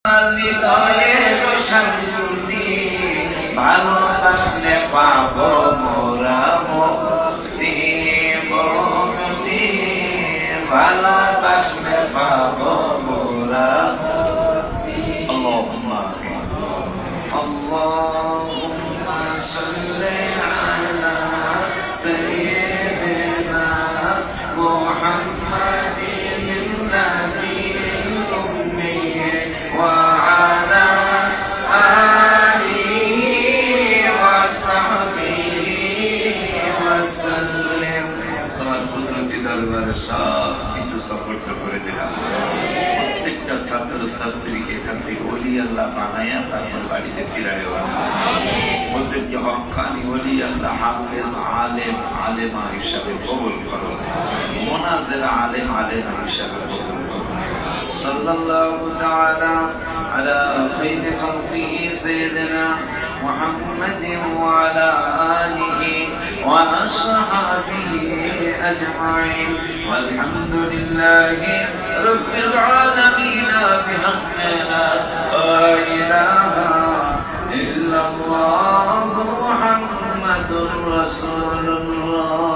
হৃদয়ের শান্তি ভালোবাসলে পাবো মোরা মুক্তি মুক্তি ভালোবাসলে পাবো মোরা আল্লাহুম্মা আল্লাহুম্মা সাল্লি আলা সাইয়্যিদিনা মুহাম্মাদিন নাবিয়্যিল উম্মি ওয়া আলা আলিহি ওয়া সাহবিহি ওয়া সাল্লাম। তোমার কুদরতি দরবারে সব কিছু সাপোর্ট করে দিলাম। প্রত্যেকটা ছাত্র ছাত্রীকে এখান থেকে ওলি আল্লাহ বানায়া তারপর বাড়িতে ফিরায় ওদেরকে হক্কানি ওলি আল্লাহ হাফেজ আলেম আলেমা হিসাবে কবুল করো, মুনাজির আলেম আলেমা হিসাবে কবুল করো। সাল্লাল্লাহু তাআলা আলা খায়রি খালকিহি সাইয়্যিদিনা মুহাম্মাদিন ওয়া আলা আলিহি ওয়া আসহাবিহি আজমাইন ওয়ালহামদুলিল্লাহি রাব্বিল আলামিন বিহাক্কি লা ইলাহা ইল্লাল্লাহু মুহাম্মাদুর রাসূলুল্লাহ।